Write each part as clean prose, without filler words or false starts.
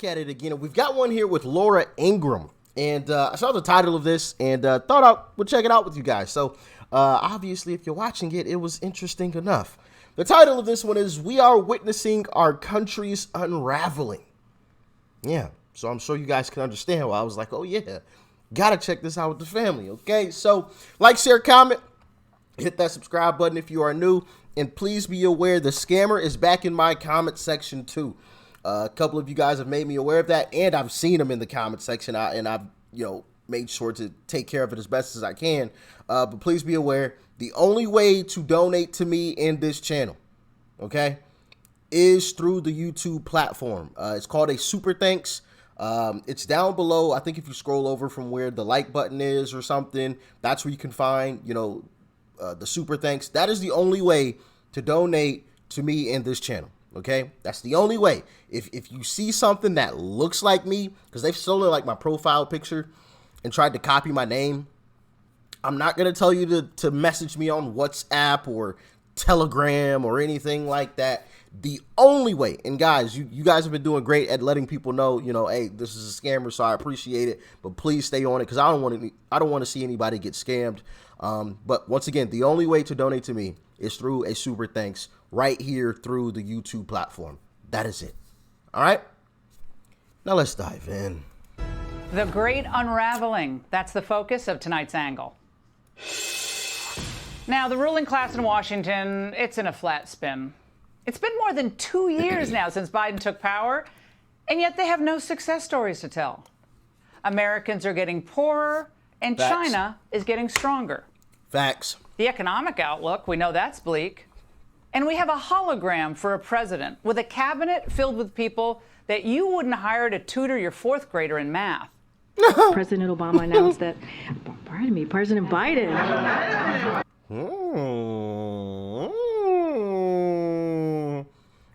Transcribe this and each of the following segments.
back at it again. We've got one here with Laura Ingraham. And I saw the title of this and thought I would check it out with you guys. So obviously, if you're watching it, it was interesting enough. The title of this one is "We Are Witnessing Our Country's Unraveling." Yeah, so I'm sure you guys can understand why I was like, oh yeah, gotta check this out with the family, okay? So like, share, comment, hit that subscribe button if you are new, and please be aware the scammer is back in my comment section too. A couple of you guys have made me aware of that, and I've seen him in the comment section, and I've made sure to take care of it as best as I can. But please be aware, the only way to donate to me in this channel, okay, is through the YouTube platform. It's called a super thanks. It's down below. I think if you scroll over from where the like button is or something, that's where you can find, the super thanks. That is the only way to donate to me in this channel. Okay, that's the only way. If you see something that looks like me, because they've stolen like my profile picture and tried to copy my name, I'm not gonna tell you to message me on WhatsApp or Telegram or anything like that. The only way, and guys, you guys have been doing great at letting people know, hey, this is a scammer, so I appreciate it, but please stay on it because I don't want to see anybody get scammed. But once again, the only way to donate to me is through a super thanks right here through the YouTube platform. That is it. All right. Now let's dive in. The Great Unraveling. That's the focus of tonight's angle. Now, the ruling class in Washington, it's in a flat spin. It's been more than 2 years now since Biden took power, and yet they have no success stories to tell. Americans are getting poorer, and Facts. China is getting stronger. Facts. The economic outlook, we know that's bleak. And we have a hologram for a president with a cabinet filled with people that you wouldn't hire to tutor your fourth grader in math. President Obama announced that, President Biden.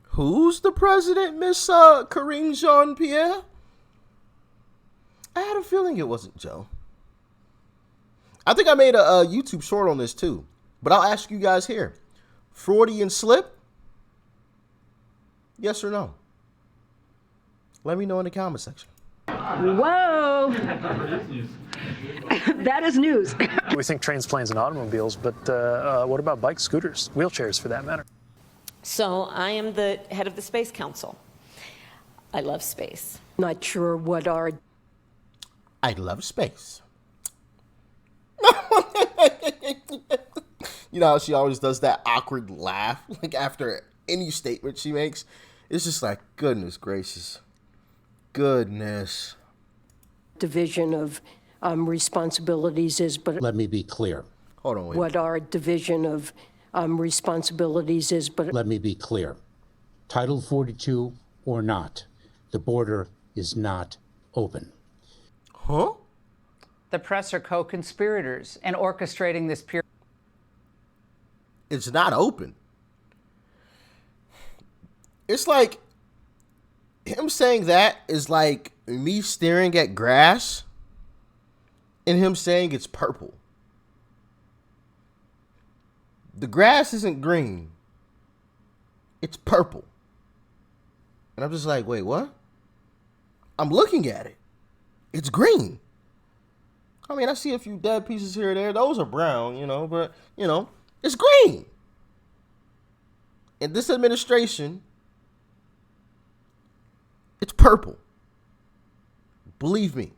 Who's the president, Miss Karine Jean-Pierre? I had a feeling it wasn't Joe. I think I made a YouTube short on this too, but I'll ask you guys here. Freudian slip? Yes or no? Let me know in the comment section. Whoa! That is news. We think trains, planes, and automobiles, but what about bikes, scooters, wheelchairs for that matter? So I am the head of the Space Council. I love space. Not sure what our... I love space. You know how she always does that awkward laugh, like after any statement she makes? It's just like, goodness gracious. Goodness. division of responsibilities is, but... Let me be clear. Hold on, wait. What our division of responsibilities is, but... Let me be clear. Title 42 or not, the border is not open. Huh? The press are co-conspirators in orchestrating this period. It's not open. It's like him saying that is like me staring at grass and him saying it's purple. The grass isn't green. It's purple. And I'm just like, wait, what? I'm looking at it. It's green. I mean, I see a few dead pieces here or there. Those are brown, but, it's green. In this administration, it's purple. Believe me.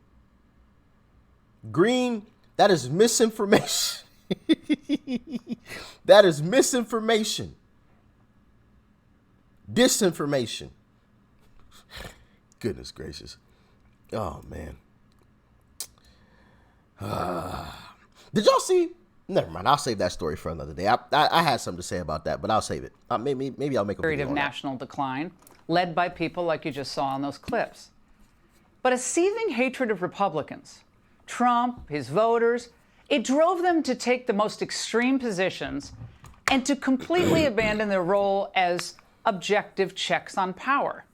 Green, that is misinformation. That is misinformation. Disinformation. Goodness gracious. Oh, man. Did y'all see? Never mind. I'll save that story for another day. I had something to say about that, but I'll save it. Maybe I'll make a Period video of on that. national decline, led by people like you just saw in those clips. But a seething hatred of Republicans, Trump, his voters, it drove them to take the most extreme positions and to completely abandon their role as objective checks on power.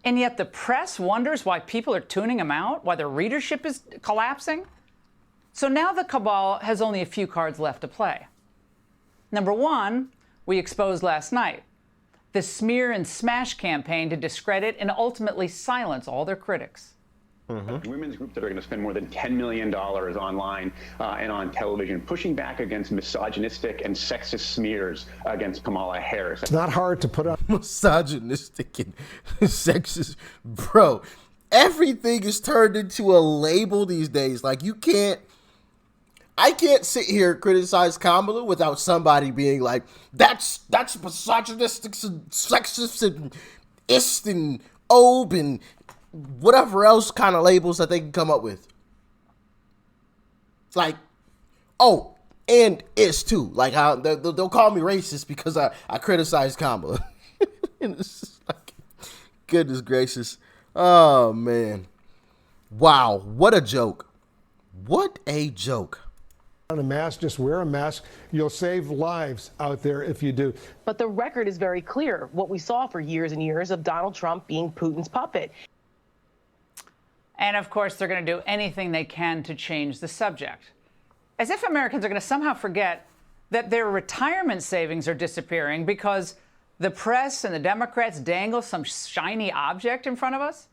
And yet the press wonders why people are tuning them out, why their readership is collapsing. So now the cabal has only a few cards left to play. Number one, we exposed last night. the smear and smash campaign to discredit and ultimately silence all their critics. Women's groups that are going to spend more than $10 million online and on television, pushing back against misogynistic and sexist smears against Kamala Harris. It's not hard to put up. Misogynistic and sexist. Bro, everything is turned into a label these days. Like, I can't sit here and criticize Kamala without somebody being like, that's misogynistic and sexist and ist and ob and whatever else kind of labels that they can come up with. Like, oh, and is too. Like, they'll call me racist because I criticize Kamala. And it's just like, goodness gracious. Oh, man. Wow, what a joke. What a joke. On a mask, just wear a mask. You'll save lives out there if you do. But the record is very clear. What we saw for years and years of Donald Trump being Putin's puppet. And of course, they're going to do anything they can to change the subject. As if Americans are going to somehow forget that their retirement savings are disappearing because the press and the Democrats dangle some shiny object in front of us.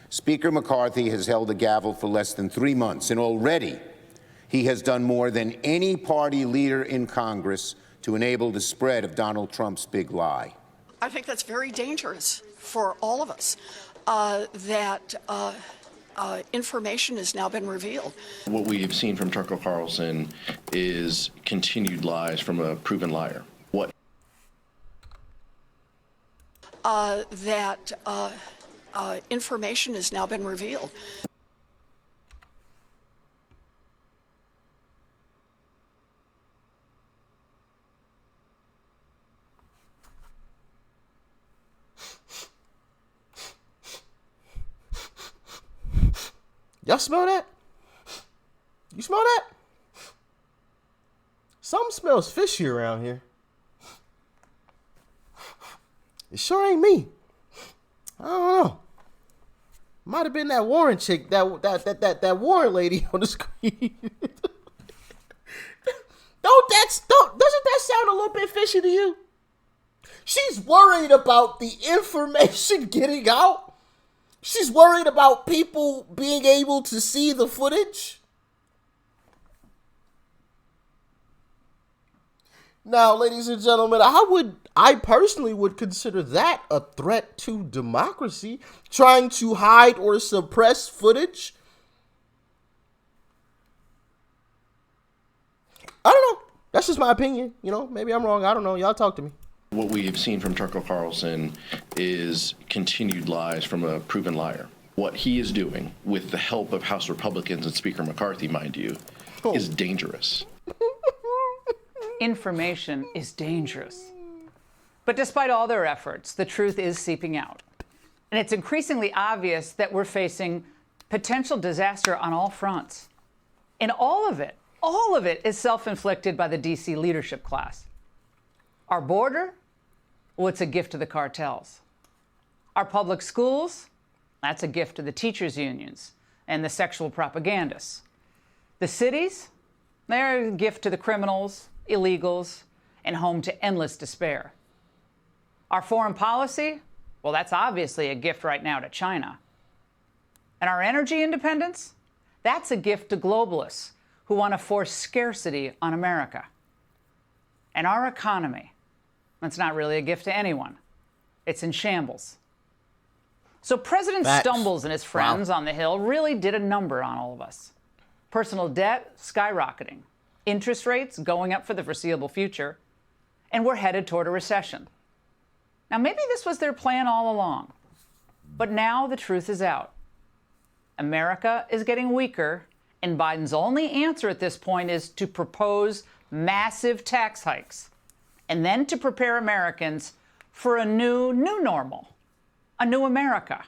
Speaker McCarthy has held the gavel for less than 3 months, and already he has done more than any party leader in Congress to enable the spread of Donald Trump's big lie. I think that's very dangerous for all of us, that information has now been revealed. What we have seen from Tucker Carlson is continued lies from a proven liar. What? That information has now been revealed. Y'all smell that? You smell that? Something smells fishy around here. It sure ain't me. I don't know. Might have been that Warren chick, that Warren lady on the screen. Doesn't that sound a little bit fishy to you? She's worried about the information getting out. She's worried about people being able to see the footage. Now, ladies and gentlemen, I personally would consider that a threat to democracy, trying to hide or suppress footage. I don't know. That's just my opinion. You know, maybe I'm wrong. I don't know. Y'all talk to me. What we have seen from Tucker Carlson is continued lies from a proven liar. What he is doing, with the help of House Republicans and Speaker McCarthy, mind you, is dangerous. Information is dangerous. But despite all their efforts, the truth is seeping out. And it's increasingly obvious that we're facing potential disaster on all fronts. And all of it is self-inflicted by the D.C. leadership class. Our border? Well, it's a gift to the cartels. Our public schools? That's a gift to the teachers' unions and the sexual propagandists. The cities? They're a gift to the criminals, illegals, and home to endless despair. Our foreign policy? Well, that's obviously a gift right now to China. And our energy independence? That's a gift to globalists who want to force scarcity on America. And our economy? That's not really a gift to anyone. It's in shambles. So President Stumbles and his friends on the Hill really did a number on all of us. Personal debt skyrocketing, interest rates going up for the foreseeable future, and we're headed toward a recession. Now, maybe this was their plan all along, but now the truth is out. America is getting weaker, and Biden's only answer at this point is to propose massive tax hikes, and then to prepare Americans for a new normal, a new America,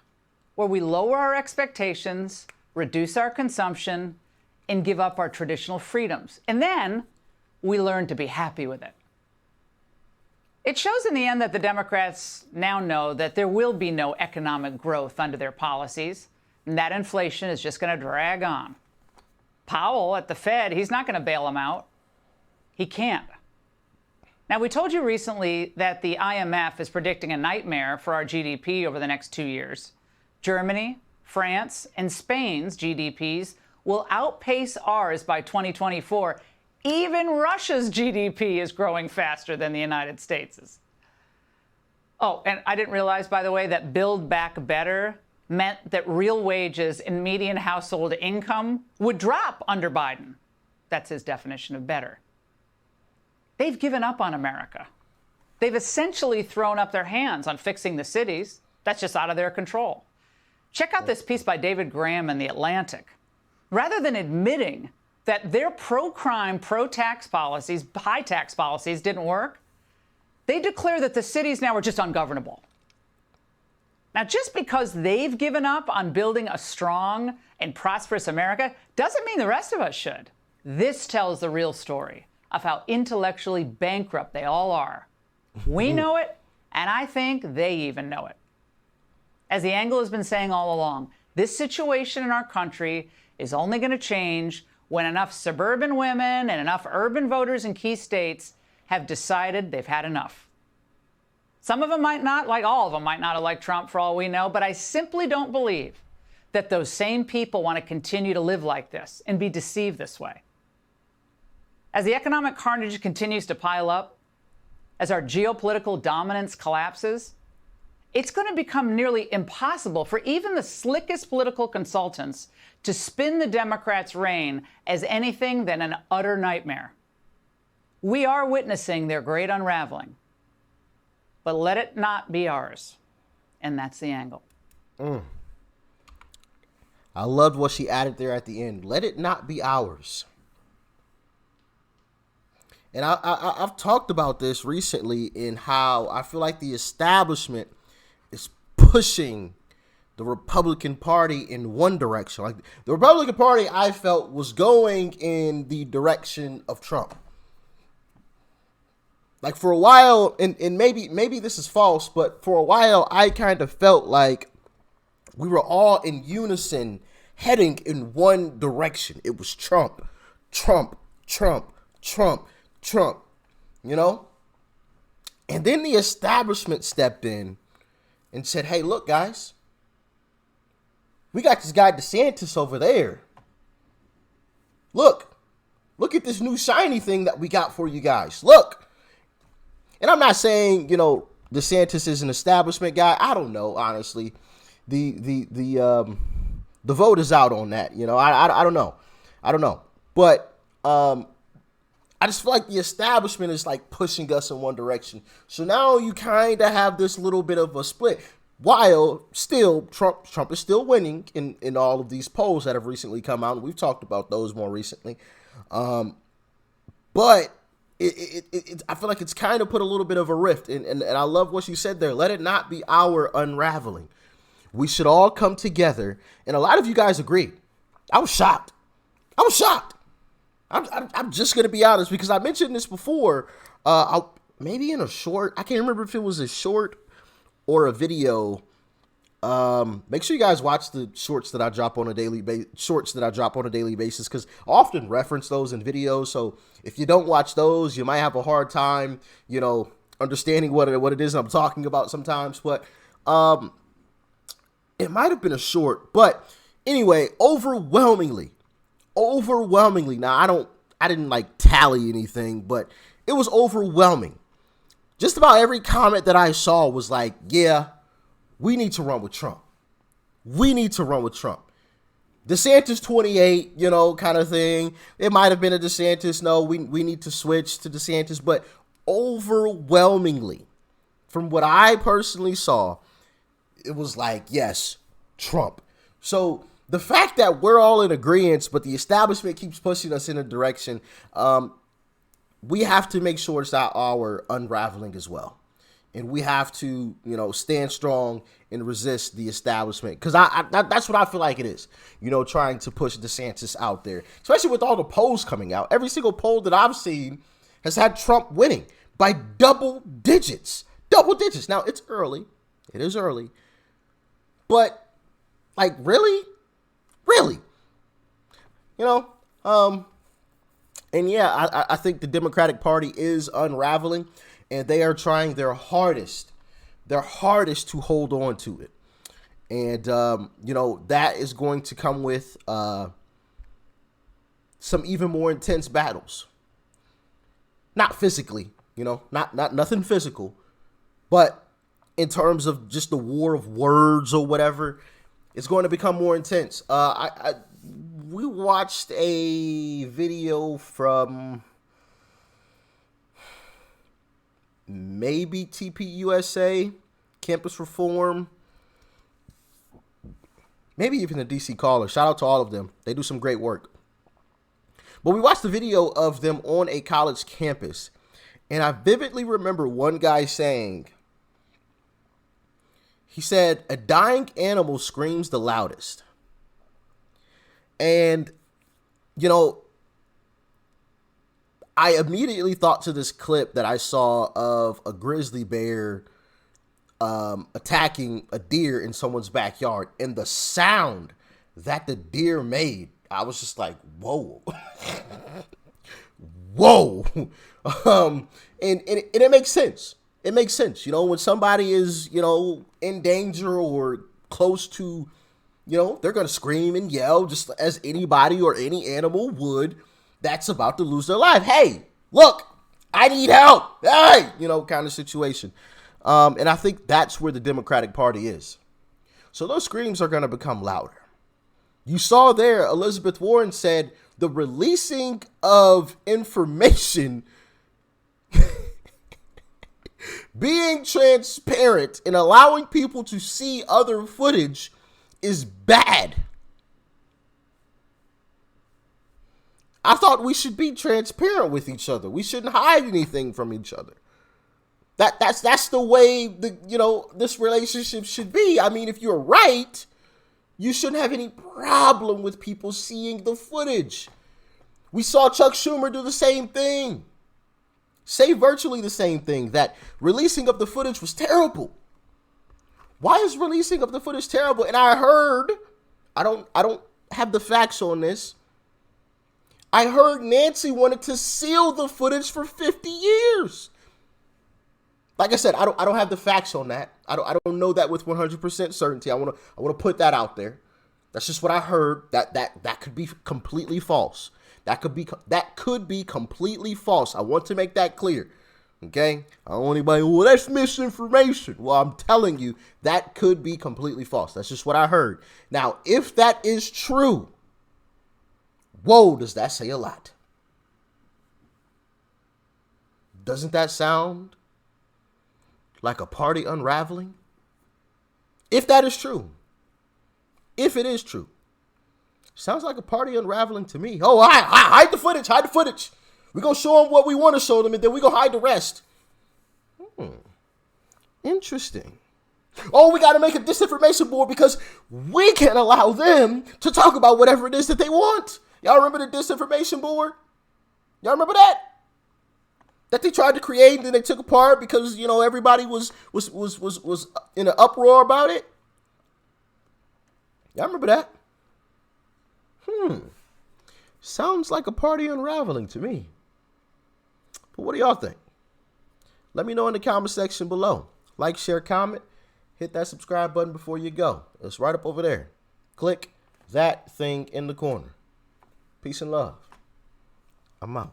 where we lower our expectations, reduce our consumption, and give up our traditional freedoms. And then we learn to be happy with it. It shows in the end that the Democrats now know that there will be no economic growth under their policies, and that inflation is just going to drag on. Powell at the Fed, he's not going to bail them out. He can't. Now, we told you recently that the IMF is predicting a nightmare for our GDP over the next 2 years. Germany, France, and Spain's GDPs will outpace ours by 2024. Even Russia's GDP is growing faster than the United States's. Oh, and I didn't realize, by the way, that Build Back Better meant that real wages and median household income would drop under Biden. That's his definition of better. They've given up on America. They've essentially thrown up their hands on fixing the cities. That's just out of their control. Check out this piece by David Graham in The Atlantic. Rather than admitting that their pro-crime, pro-tax policies, high tax policies didn't work, they declare that the cities now are just ungovernable. Now, just because they've given up on building a strong and prosperous America doesn't mean the rest of us should. This tells the real story of how intellectually bankrupt they all are. We know it, and I think they even know it. As the Angle has been saying all along, this situation in our country is only going to change when enough suburban women and enough urban voters in key states have decided they've had enough. Some of them might not, like all of them, might not have liked Trump for all we know, but I simply don't believe that those same people want to continue to live like this and be deceived this way. As the economic carnage continues to pile up, as our geopolitical dominance collapses, it's going to become nearly impossible for even the slickest political consultants to spin the Democrats' reign as anything than an utter nightmare. We are witnessing their great unraveling, but let it not be ours. And that's the Angle. I loved what she added there at the end. Let it not be ours. And I've talked about this recently in how I feel like the establishment is pushing the Republican Party in one direction. Like the Republican Party, I felt, was going in the direction of Trump. Like for a while, and maybe this is false, but for a while I kind of felt like we were all in unison heading in one direction. It was Trump, Trump, Trump, Trump, Trump, you know? And then the establishment stepped in and said, hey, look, guys, we got this guy DeSantis over there. Look at this new shiny thing that we got for you guys. Look. And I'm not saying, you know, DeSantis is an establishment guy. I don't know, honestly. The vote is out on that. You know, I don't know. I don't know. But I just feel like the establishment is like pushing us in one direction. So now you kind of have this little bit of a split. While still Trump is still winning in all of these polls that have recently come out. And we've talked about those more recently. But I feel like it's kind of put a little bit of a rift. And I love what you said there. Let it not be our unraveling. We should all come together. And a lot of you guys agreed. I was shocked. I'm just going to be honest because I mentioned this before. Maybe in a short. I can't remember if it was a short or a video. Make sure you guys watch the shorts that I drop on a daily basis because I often reference those in videos. So if you don't watch those, you might have a hard time, you know, understanding what it is I'm talking about sometimes. But it might have been a short. But anyway, overwhelmingly. Now I didn't like tally anything, but it was overwhelming. Just about every comment that I saw was like, yeah, we need to run with Trump. DeSantis 28, you know, kind of thing. It might have been a DeSantis. No, we need to switch to DeSantis. But overwhelmingly, from what I personally saw, it was like, yes, Trump. So the fact that we're all in agreement, but the establishment keeps pushing us in a direction, we have to make sure it's not our unraveling as well. And we have to, you know, stand strong and resist the establishment. Because that's what I feel like it is, you know, trying to push DeSantis out there, especially with all the polls coming out. Every single poll that I've seen has had Trump winning by double digits. Now, it's early. It is early. But, like, really? You know? And yeah, I think the Democratic Party is unraveling, and they are trying their hardest to hold on to it. And, you know, that is going to come with some even more intense battles. Not physically, you know, not nothing physical, but in terms of just the war of words or whatever, it's going to become more intense. We watched a video from maybe TPUSA, Campus Reform, maybe even the DC Caller. Shout out to all of them. They do some great work. But we watched the video of them on a college campus, and I vividly remember one guy saying, he said, "A dying animal screams the loudest." And, you know, I immediately thought to this clip that I saw of a grizzly bear attacking a deer in someone's backyard, and the sound that the deer made, I was just like, whoa. Whoa. And it makes sense. It makes sense. You know, when somebody is, you know, in danger or close to, you know, they're going to scream and yell just as anybody or any animal would that's about to lose their life. Hey, look, I need help. Hey, you know, kind of situation. And I think that's where the Democratic Party is. So those screams are going to become louder. You saw there, Elizabeth Warren said the releasing of information, being transparent and allowing people to see other footage is bad. I thought we should be transparent with each other. We shouldn't hide anything from each other. That's the way this relationship should be. I mean, if you're right, you shouldn't have any problem with people seeing the footage. We saw Chuck Schumer do the same thing. Say virtually the same thing, that releasing of the footage was terrible. Why is releasing of the footage terrible? And I heard, I don't have the facts on this, I heard Nancy wanted to seal the footage for 50 years. Like I said, I don't have the facts on that. I don't know that with 100% certainty. I want to put that out there. That's just what I heard. That could be completely false. That could be completely false. I want to make that clear. Okay? I don't want anybody, well, that's misinformation. Well, I'm telling you, that could be completely false. That's just what I heard. Now, if that is true, whoa, does that say a lot? Doesn't that sound like a party unraveling? If that is true, if it is true, sounds like a party unraveling to me. Oh, hide the footage, hide the footage. We're going to show them what we want to show them, and then we're going to hide the rest. Interesting. Oh, we got to make a disinformation board because we can't allow them to talk about whatever it is that they want. Y'all remember the disinformation board? Y'all remember that? That they tried to create and then they took apart because, you know, everybody was in an uproar about it? Y'all remember that? Sounds like a party unraveling to me. But what do y'all think? Let me know in the comment section below. Like, share, comment. Hit that subscribe button before you go. It's right up over there. Click that thing in the corner. Peace and love. I'm out.